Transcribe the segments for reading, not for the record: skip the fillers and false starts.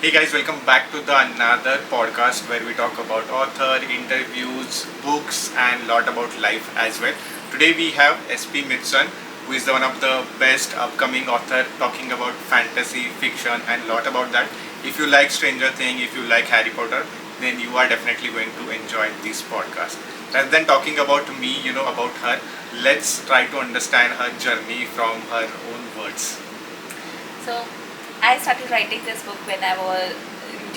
Hey guys, welcome back to the another podcast where we talk about author, interviews, books and lot about life as well. Today we have SP Mittson, who is one of the best upcoming author talking about fantasy, fiction and lot about that. If you like Stranger Things, if you like Harry Potter, then you are definitely going to enjoy this podcast. Rather than talking about me, about her, let's try to understand her journey from her own words. So I started writing this book when I was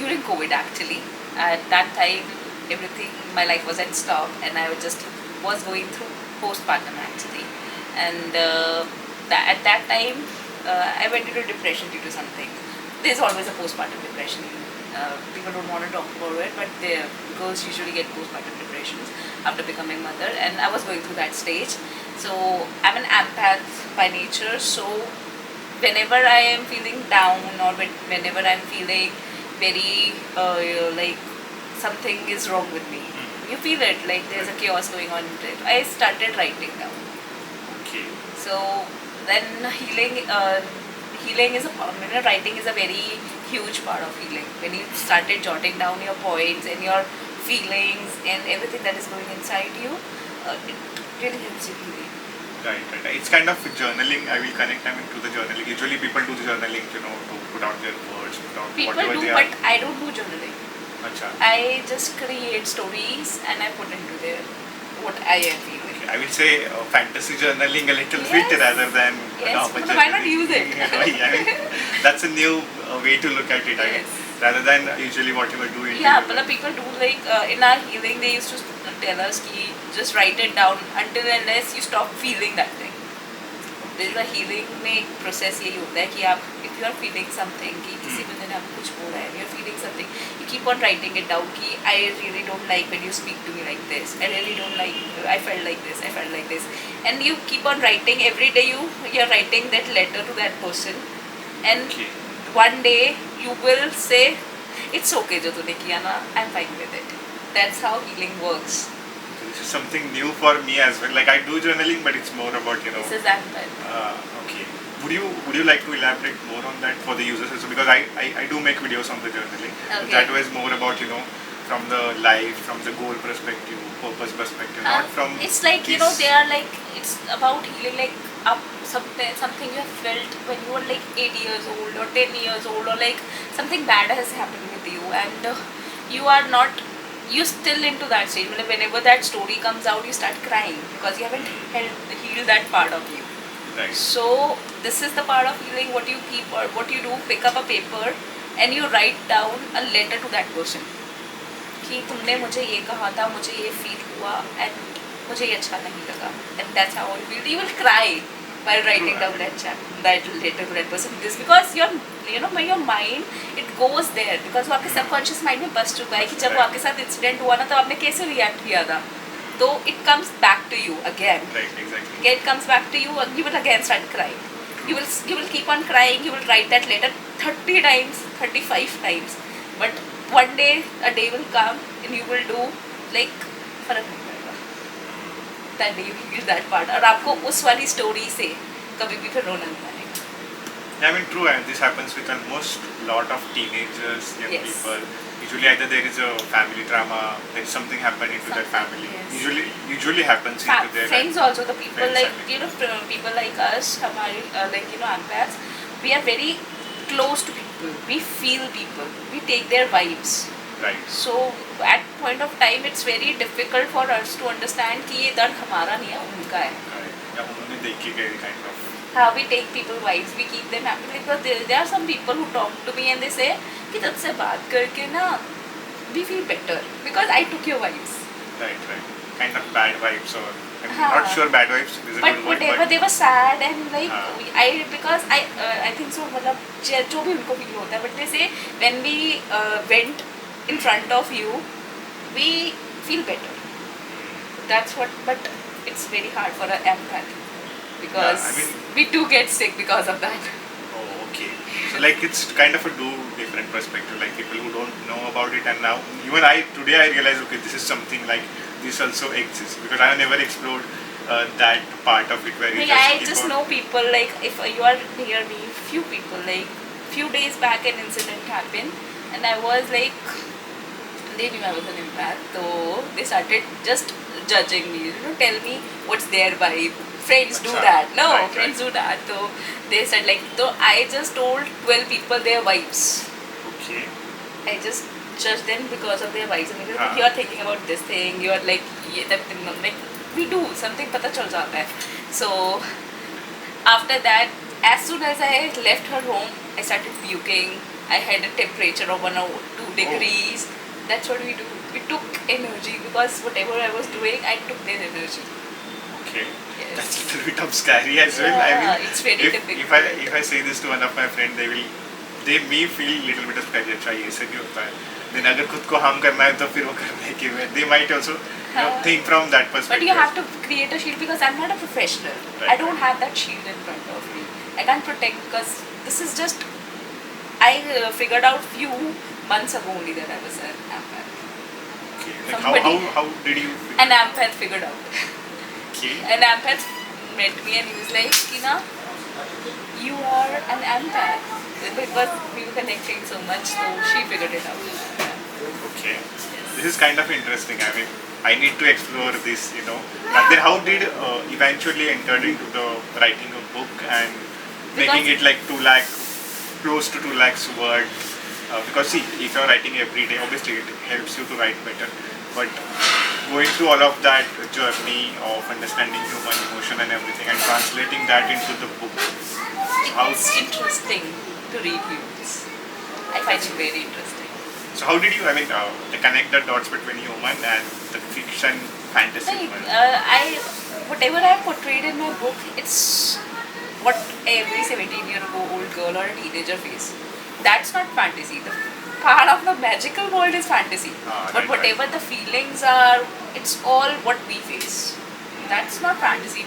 during COVID actually. At that time, everything in my life was at stop, and I was going through postpartum actually. And at that time, I went into depression due to something. There's always a postpartum depression. People don't want to talk about it, but the girls usually get postpartum depressions after becoming mother, and I was going through that stage. So I'm an empath by nature, so whenever I am feeling down or whenever I'm feeling very like something is wrong with me, you feel it like there's a chaos going on in it. I started writing down. Okay. So then healing is writing is a very huge part of healing. When you started jotting down your points and your feelings and everything that is going inside you, it really helps you healing. Right. It's kind of journaling. I will connect to the journaling. Usually people do the journaling, to put out their words, put out People whatever do, they but are. I don't do journaling. Acha. I just create stories and I put into there what I am feeling. Okay. I will say fantasy journaling a little Yes. bit rather than Yes, normal but why not journaling. use it? That's a new way to look at it. I mean, Yes. rather than usually what you were doing. Yeah, but the people do like in our healing they used to tell us ki just write it down until unless you stop feeling that thing. This is a healing में process यही होता है कि आप if you are feeling something कि किसी बंदे ने आपको कुछ बोला है, you are feeling something, you keep on writing it down कि I really don't like when you speak to me like this, I really don't like, I felt like this, and you keep on writing every day. You are writing that letter to that person, and Okay. one day you will say it's okay जो तूने किया ना, I'm fine with it. That's how healing works. This is something new for me as well. Like I do journaling, but it's more about This is empath. Okay. Would you like to elaborate more on that for the users also? Because I do make videos on the journaling. Okay. That was more about from the life, from the goal perspective, purpose perspective, not from. It's like this. they are like it's about healing like up something you have felt when you were like 8 years old or 10 years old, or like something bad has happened with you, and you are not, you're still into that stage. Whenever that story comes out, you start crying because you haven't healed that part of you. Right. So this is the part of healing. What you keep or what you do, pick up a paper and you write down a letter to that person कि तुमने मुझे ये कहा था, मुझे ये feel हुआ and मुझे ये अच्छा नहीं लगा, and that's how you feel. You will cry while writing down that letter to that person. This because your your mind it goes there because वो आपके subconscious mind में बस चुका है कि जब वो आपके साथ incident हुआ ना तो आपने कैसे react किया था. So it comes back to you again. Right. Exactly. Okay, it comes back to you and you will again start crying. You will keep on crying. You will write that letter 30 times, 35 times. But one day, a day will come and you will do like फर्क नहीं पड़ेगा. That day you heal that part. और आपको उस वाली story से कभी भी फिर रोना नहीं आएगा. Yeah, I mean, true, and this happens with almost lot of teenagers, young Yes. people. Usually, either there is a family drama, there is something happening into that family. Yes. Usually happens into their Friends also, the people friends like family. people like us, हमारे like empaths, we are very close to people. We feel people. We take their vibes. Right. So at point of time, it's very difficult for us to understand कि ये दर्द हमारा नहीं है, उनका है. Right. या उन्होंने देखे गए kind of. How we take people vibes, we keep them happy. Because there are some people who talk to me and they say कि जब से बात करके ना we feel better because I took your vibes. Right. Kind of bad vibes or I'm हाँ. not sure bad vibes is a But good word. whatever, they were sad and like हाँ. I think so मतलब जो भी उनको feel होता है, but they say when we went in front of you, we feel better. That's what, but it's very hard for an empath because Yeah, I mean, we do get sick because of that. Oh, okay. So like it's kind of a different perspective. Like people who don't know about it, and now even today I realize okay, this is something like this also exists because I have never explored that part of it where you I keep just on- know people like if you are near me, few people like few days back an incident happened. and I was like, they knew I was an empath, so they started just judging me. Tell me what's their vibe. Friends do Acha. that. No, Right, friends right. do that. So they said like, so I just told 12 people their vibes. Okay. I just judge them because of their vibes. And हाँ. you are thinking about this thing. You are like, like we do something. पता चल जाता है. So after that, as soon as I left her home, I started puking. I had a temperature of 1 or 2 degrees. That's what we do. We took energy because whatever I was doing, I took their energy. Okay. Yes. That's a little bit of scary as well. I Yeah, mean, it's very difficult. if I say this to one of my friends, they may feel little bit of scary. अच्छा ये ऐसे नहीं होता है. Then अगर खुद को harm करना है तो फिर वो करने के लिए they might also think from that perspective. But you have to create a shield because I'm not a professional. Right. I don't have that shield in front of me. I can't protect because this is just. I figured out few months ago only that I was an empath. Okay. Like how did you? An empath figured out. Okay. An empath met me and he was like, Tina, you are an empath. Because we were connecting so much, so she figured it out. Okay. This is kind of interesting. I mean, I need to explore this, And then how did eventually entered into the writing a book and making it like 2 lakh, close to 2 lakhs word? Because see, if you're writing every day, obviously it helps you to write better. But going through all of that journey of understanding human emotion and everything and translating that into the book, It's interesting to read news. I find it very interesting. So how did you, connect the dots between human and the fiction fantasy world? Whatever I portrayed in my book, it's what every 17-year-old girl or a teenager face. That's not fantasy. The part of the magical world is fantasy. But whatever the feelings are, it's all what we face. That's not fantasy.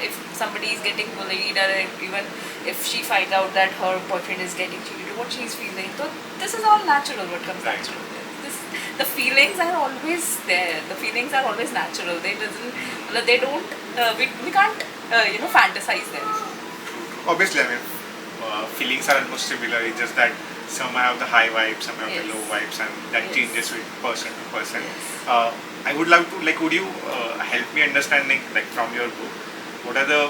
If somebody is getting bullied or even if she finds out that her boyfriend is getting cheated, what she's feeling. So this is all natural, what comes natural. The feelings are always there. The feelings are always natural. We can't, fantasize them. Obviously, feelings are almost similar. It's just that some have the high vibes, some have the low vibes, and that changes with person to person. Yes. I would love to, would you help me understanding, from your book, what are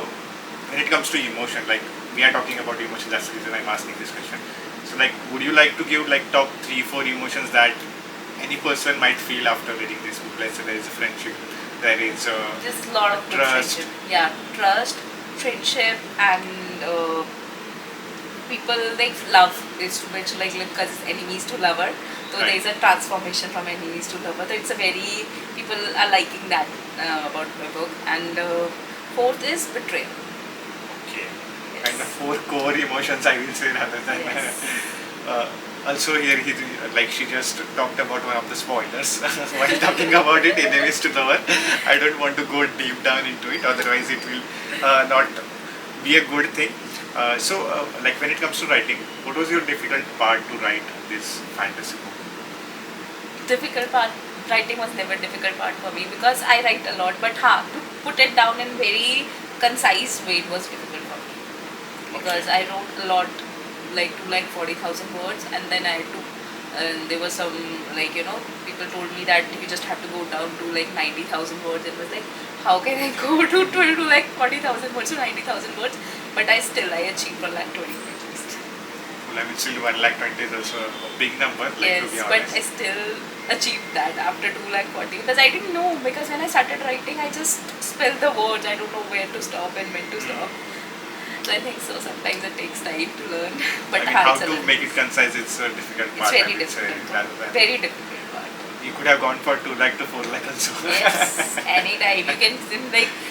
when it comes to emotion, we are talking about emotions, that's the reason I'm asking this question. So, would you like to give, top 3-4 emotions that any person might feel after reading this book? Let's say there is a friendship, there is just a lot of trust. friendship. Yeah, trust, friendship, and people like love is too much because enemies to lover. So there is a transformation from enemies to lover. So it's a very people are liking that about my book. And fourth is betrayal. Okay. Yes. Kind of 4 core emotions, I will say, rather than. Yes. Also here, she just talked about one of the spoilers while talking about it, enemies to lover. I don't want to go deep down into it, otherwise it will not be a good thing. When it comes to writing, what was your difficult part to write this fantasy book? Difficult part, writing was never difficult part for me because I write a lot, but to put it down in very concise way, it was difficult for me because I wrote a lot, like 40,000 words, and then I took there was some people told me that you just have to go down to 90,000 words. It was like, how can I go to 40,000 words to 90,000 words? But I achieved 120 pages. Well, still 120 is also a big number, yes, to be honest. But I still achieved that after 240 because I didn't know, because when I started writing I just spelled the words. I don't know where to stop and when to stop. So I think so. Sometimes it takes time to learn. But how to make it concise, it's a difficult part. It's very difficult. Very difficult part. You could have gone for 2 lakh to 4 lakh also. Yes, anytime. You can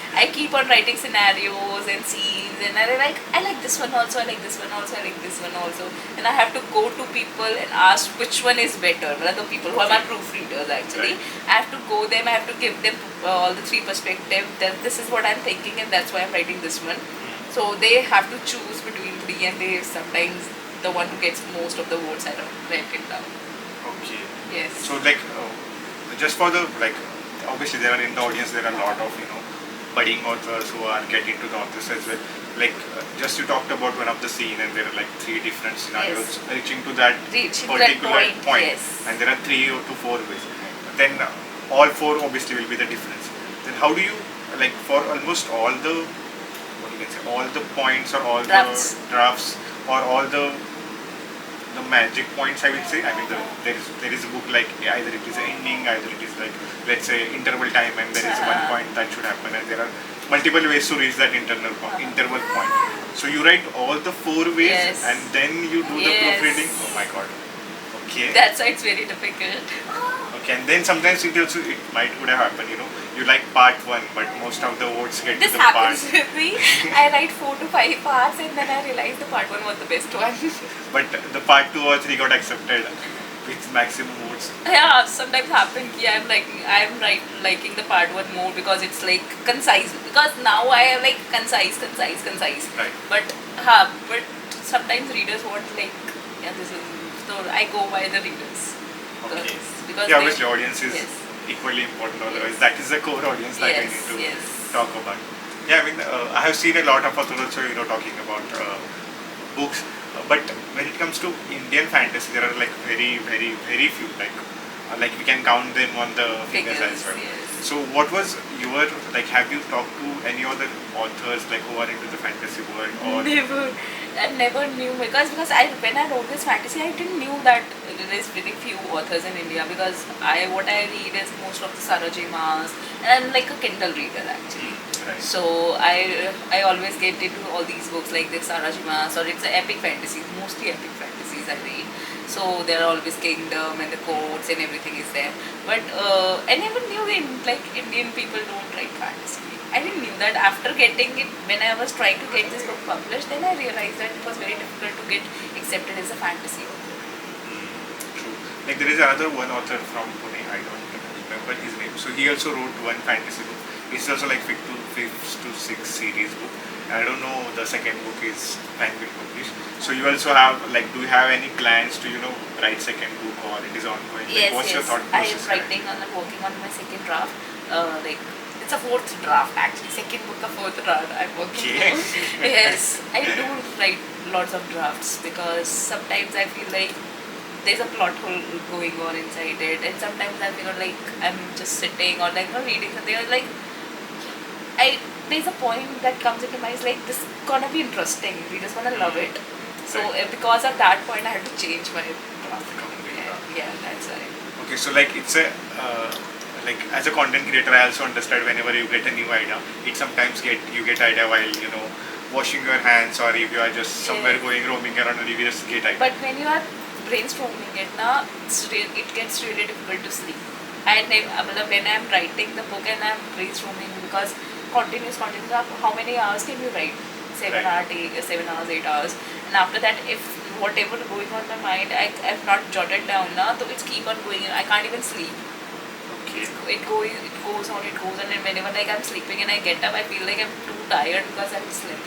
I keep on writing scenarios and scenes, and I like this one also, I like this one also, I like this one also. And I have to go to people and ask which one is better. The people who are my proofreaders actually. Right. I have to go them, I have to give them all the 3 perspectives. That this is what I'm thinking and that's why I'm writing this one. So they have to choose between 3 and they sometimes the one who gets most of the votes, I don't write it down. Okay. Yes. So just for the obviously there are in the audience there are a lot of budding authors who are getting to the authors as well. just you talked about one of the scene, and there are like three different scenarios Yes. reaching to that Reaching that particular point, yes. and there are 3 to 4 ways. Then all four obviously will be the difference. Then how do you, like, for almost all the, what you can say, all the points or all Drafts. the drafts or all the magic points, I will say. I mean, there is a book like either it is an ending, either it is like, let's say, interval time, and there is one point that should happen, and there are multiple ways to reach that interval point. So you write all the 4 ways, Yes. and then you do the Yes. proofreading. Oh my god. Okay. That's why it's very difficult. Okay, and then sometimes it might would have happened. You like part 1, but most of the words get This to the part. happens with me. I write 4 to 5 parts and then I realize the part 1 was the best one. But the part 2 or 3 got accepted with maximum words. Yeah, sometimes happen. Yeah, I'm liking the part 1 more because it's like concise. Because now I am like concise. Right. But sometimes readers want like, yeah, this is, so I go by the readers. Okay. Because Yeah, obviously audience is yes. equally important. Otherwise, that is the core audience that we need to Yes. talk about. Yeah, I mean, I have seen a lot of authors also, talking about books. But when it comes to Indian fantasy, there are like very, very, very few. Like we can count them on the fingers as well. Yes. So what was your, like, have you talked to any other authors like who are into the fantasy world, or Never. I never knew because when I wrote this fantasy, I didn't knew that there is very few authors in India because what I read is most of the Sarajimas and I'm like a Kindle reader actually. Right. So I always get into all these books like the Sarajimas, or it's epic fantasies, mostly epic fantasies I read. So there are always kingdom and the courts and everything is there. But I never knew like Indian people don't write fantasy. I didn't knew that after getting it, when I was trying to get this book published, then I realized that it was very difficult to get accepted as a fantasy author. True. Like there is another one author from Pune, I don't remember his name. So he also wrote one fantasy book. It's also like 5th to 6th series book. I don't know the second book is when will publish. So you also have, like, do you have any plans to write second book, or it is ongoing? Yes, What's your yes. thought I am process? working on my second draft. Like it's a 4th draft actually. Second book, a 4th draft. I'm working. Okay. on. Yes, I do write lots of drafts because sometimes I feel like there's a plot hole going on inside it, and sometimes I feel like I'm just sitting or like reading something. Or like there's a point that comes into my mind, like this is gonna be interesting. Readers gonna love it. So because of that point, I had to change my draft. Yeah, that's right. Okay, so like it's a like as a content creator, I also understand whenever you get a new idea, it sometimes you get idea while washing your hands, or if you are just somewhere going roaming around, and you just get idea. But when you are brainstorming it now, it gets really difficult to sleep. And when I'm writing the book and I'm brainstorming, because continuous, how many hours can you write? 7 hours, 8 hours. And after that, if whatever going on in my mind, I've not jotted down now, so it's keep on going. I can't even sleep. Okay. It goes on, and whenever like I'm sleeping and I get up, I feel like I'm too tired because I've slept.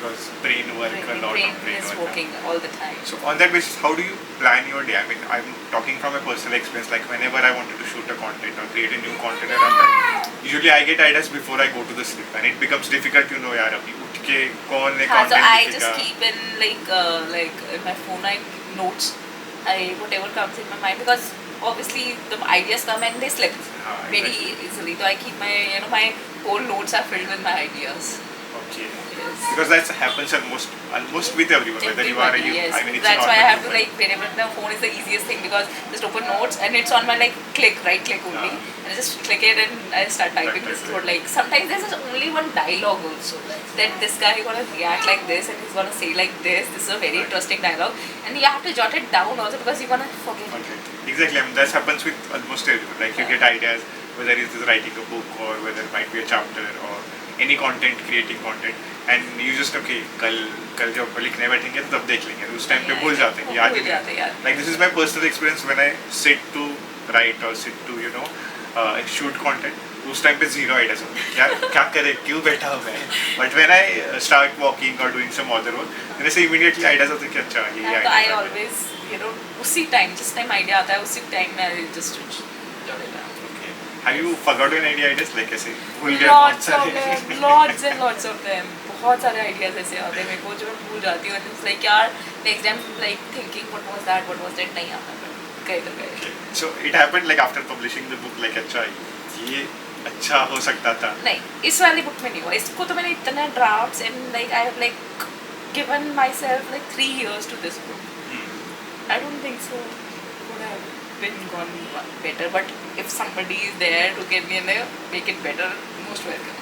Because brain work, a lot Brain of brain is work. working all the time. So on that basis, how do you plan your day? I mean, I'm talking from a personal experience. Like whenever I wanted to shoot a content or create a new content around that, usually I get ideas before I go to the sleep, and it becomes difficult. यार अभी उठ के कौन ने So content I लिखेगा? just keep in like in my phone I notes. Whatever comes in my mind, because obviously the ideas come and they slip very easily. So I keep my whole notes are filled with my ideas. Okay. Yes. Because that happens almost with everyone, whether you are Yes. I mean, it's That's not why I have to human. like whenever the phone is the easiest thing, because just open notes and it's on my like right click only, and I just click it and I start typing. This is what like sometimes there's just only one dialogue also. Then this guy is gonna react like this and he's gonna say like this. This is a very interesting dialogue, and you have to jot it down also because you're gonna forget it. Okay. Exactly. I mean, that happens with almost everyone. Like you get ideas, whether it is writing a book or whether it might be a chapter or any content, creating content, and you just कल जब लिखने बैठेंगे तो तब देख लेंगे, उस time पे भूल जाते हैं, याद ही नहीं. Like this is my personal experience when I sit to write or sit to shoot content. उस टाइम पे zero ideas होते हैं, क्या करे, क्यों बैठा हूँ मैं. But when I start walking or doing some other work, then I say immediately ideas होते हैं कि अच्छा ये So idea. I always उसी time जिस time idea आता है उसी time में I just jot it down. Have you forgotten any ideas? Like ऐसे भूल गए बहुत Lots सारे. of them, lots and lots of them. बहुत सारे आइडियाज ऐसे आते हैं मेरे को जो मैं भूल जाती हूँ. It's like यार next time like thinking what was that नहीं आता but गए तो गए. Okay. So it happened like after publishing the book like अच्छा ये अच्छा हो सकता था. नहीं, इस वाली बुक में नहीं हुआ. इसको तो मैंने इतना drafts and like I have like given myself like 3 years to this book. I don't think so would have been gone better, but if somebody is there to get me and make it better, most welcome.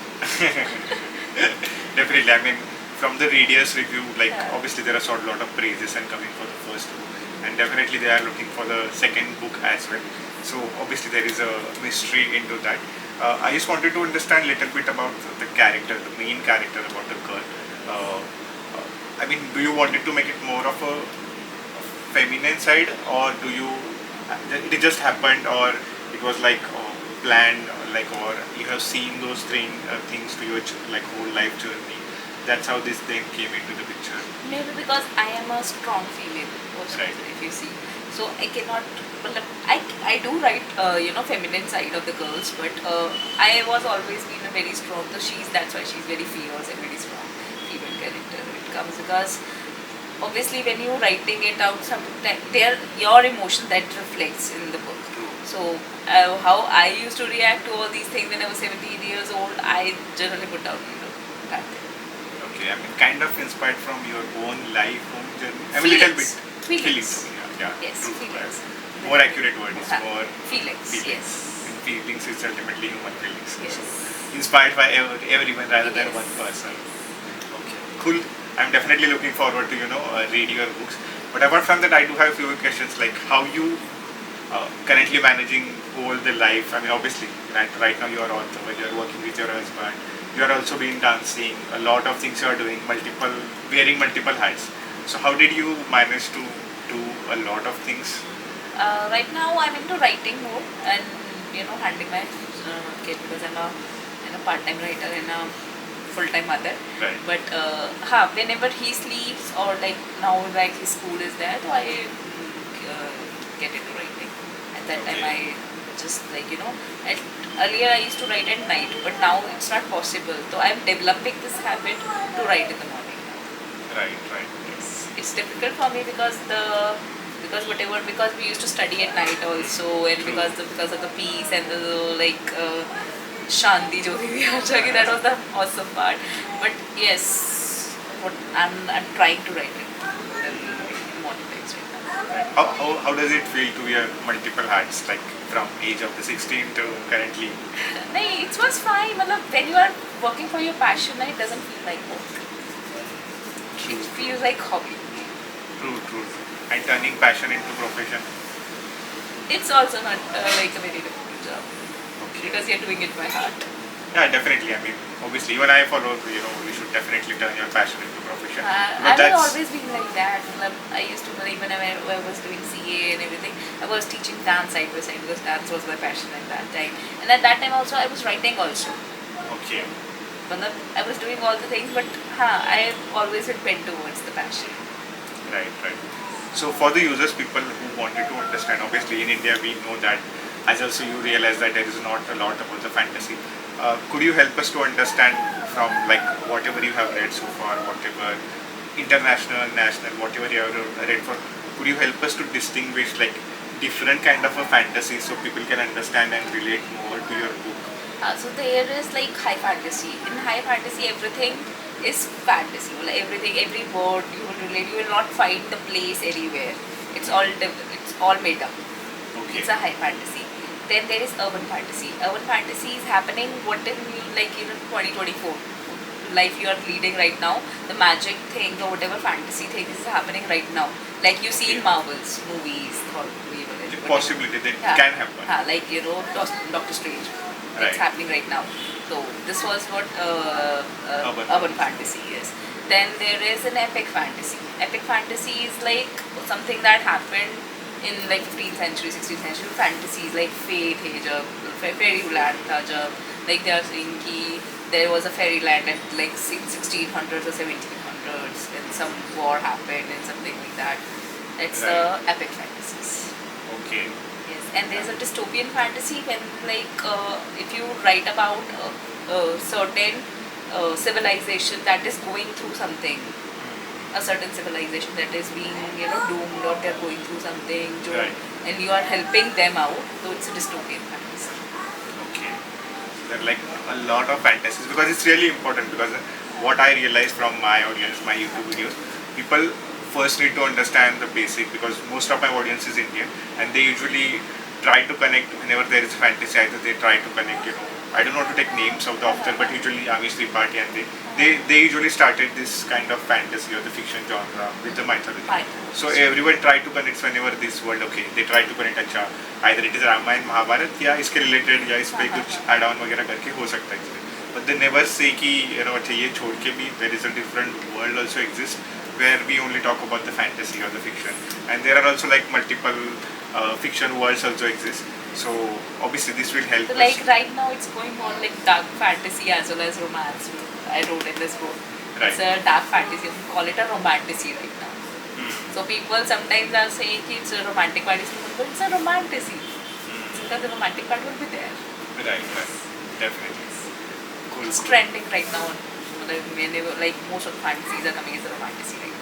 Definitely. I mean, from the readers' review, like obviously there are sort of lot of praises and coming for the first book, and definitely they are looking for the second book as well. So obviously there is a mystery into that. I just wanted to understand a little bit about the character, the main character, about the girl. I mean, do you want it to make it more of a feminine side, or do you? It just happened, or it was like planned, like, or you have seen those things to your like whole life journey. That's how this thing came into the picture. Maybe because I am a strong female person, Right. if you see. So I cannot. I do write feminine side of the girls, but I was always been a very strong. So that's why she's very fierce and very strong female character. It comes because obviously when you're writing it out, sometimes your emotion that reflects in the book. So how I used to react to all these things when I was 17 years old, I generally put out in the that thing. Okay, I mean, kind of inspired from your own life, own journey. I mean, little bit. Feelings. Yeah. Yes, True. feelings. More accurate word is more Feelings. Yes. And feelings is ultimately human feelings. Yes. So inspired by everyone rather than Yes. one person. Okay, cool. I'm definitely looking forward to read your books. But apart from that, I do have a few questions like how you currently managing all the life. I mean, obviously, right now you are author, you are working with your husband, you are also doing dancing, a lot of things you are doing, wearing multiple hats. So how did you manage to do a lot of things? Right now I'm into writing more and handling my kid because I'm a part-time writer and a full-time mother. Right. But whenever he sleeps or like now like his school is there, so I get into writing. At that time I just earlier I used to write at night, but now it's not possible. So I'm developing this habit to write in the morning. Right. Yes, it's difficult for me because we used to study at night also, and True. because of the peace and the Shanti jo thi thi, that was the awesome part. But yes, I'm trying to write it in the morning times right now. How does it feel to wear multiple hats, like from age of the 16 to currently? No, it was fine. When you are working for your passion, it doesn't feel like work. It feels like hobby. True. And turning passion into profession. It's also not like a very difficult job Okay. because you're doing it by heart. Yeah, definitely. I mean, obviously, even I follow, you should definitely turn your passion into profession. But I've that's always been like that. I used to believe when I was doing CA and everything, I was teaching dance side by side because dance was my passion at that time. And at that time also, I was writing also. okay. I was doing all the things, but I always been bent towards the passion. Right. So for the users, people who wanted to understand, obviously in India we know that, as also you realize that there is not a lot about the fantasy. Could you help us to understand from like whatever you have read so far, whatever international, national, whatever you have read for, could you help us to distinguish like different kind of a fantasy so people can understand and relate more to your book? So there is like high fantasy. In high fantasy, everything is fantasy. Every word you will relate. You will not find the place anywhere. It's all made up. Okay. It's a high fantasy. Then there is urban fantasy. Urban fantasy is happening what in 2024 life you are leading right now. The magic thing or whatever fantasy thing is happening right now. Like you see in Marvel's movies or The possibility that can happen. like Doctor Strange. Right. It's happening right now. So this was what urban fantasy is. Then there is an epic fantasy. Epic fantasy is like something that happened in like 15th century, 16th century. Fantasies like fairy land like they are saying ki there was a fairyland at like 1600s or 1700s and some war happened and something like that. It's Right. Epic fantasies. Okay. Yes, and there's a dystopian fantasy when if you write about a certain civilization that is going through something, a certain civilization that is being doomed, or they're going through something, Right. and you are helping them out. So it's a dystopian fantasy. Okay. There are like a lot of fantasies because it's really important because what I realized from my audience, my YouTube videos, people first need to understand the basic because most of my audience is Indian and they usually try to connect whenever there is fantasy. Either they try to connect, I don't know to take names of the author, but usually obviously Party and they usually started this kind of fantasy or the fiction genre with the mythology. So everyone try to connect whenever this world, okay, they try to connect अच्छा either it is Ramayana Mahabharat या इसके related या इस पे कुछ add on वगैरह करके हो सकता है इसमें. But they never say कि अच्छा ये छोड़ के भी there is a different world also exists where we only talk about the fantasy or the fiction, and there are also like multiple fiction worlds also exist. So obviously this will help. So like right now it's going on like dark fantasy as well as romance. I wrote in this book. Right. It's a dark fantasy. You can call it a romantasy right now. Hmm. So people sometimes are saying कि it's a romantic fantasy, but it's a romantasy. So that the romantic part will be there. Right. Definitely. Cool. It's trending right now. Like most of the fantasies are coming as a romantasy right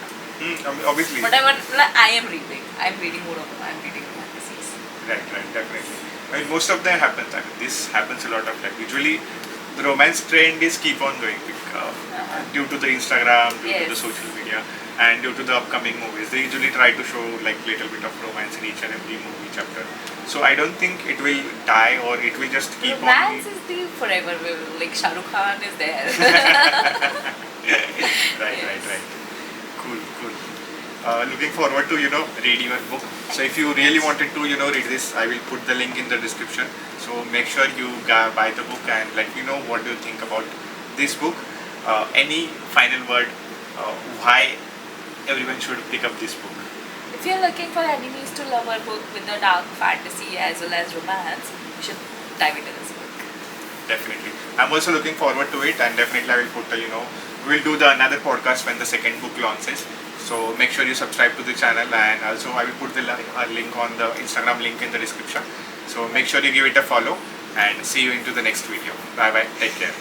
now. Obviously. But I am reading. I'm reading more of them. I'm reading fantasies. Right, definitely. I mean, most of them happens. I mean, this happens a lot of time. Usually, the romance trend is keep on going due to the Instagram, due to the social media, and due to the upcoming movies. They usually try to show like little bit of romance in each and every movie chapter. So I don't think it will die or it will just keep romance on. Romance is the forever. Like Shah Rukh Khan is there. Right. Cool. Looking forward to read your book. So if you really wanted to read this, I will put the link in the description. So make sure you buy the book and let me know what do you think about this book. Any final word why everyone should pick up this book? If you're looking for enemies to lover book with the dark fantasy as well as romance, you should dive into this book. Definitely. I'm also looking forward to it, and definitely I will put we'll do another podcast when the second book launches. So make sure you subscribe to the channel, and also I will put the link on the Instagram link in the description. So make sure you give it a follow, and see you into the next video. Bye bye. Take care.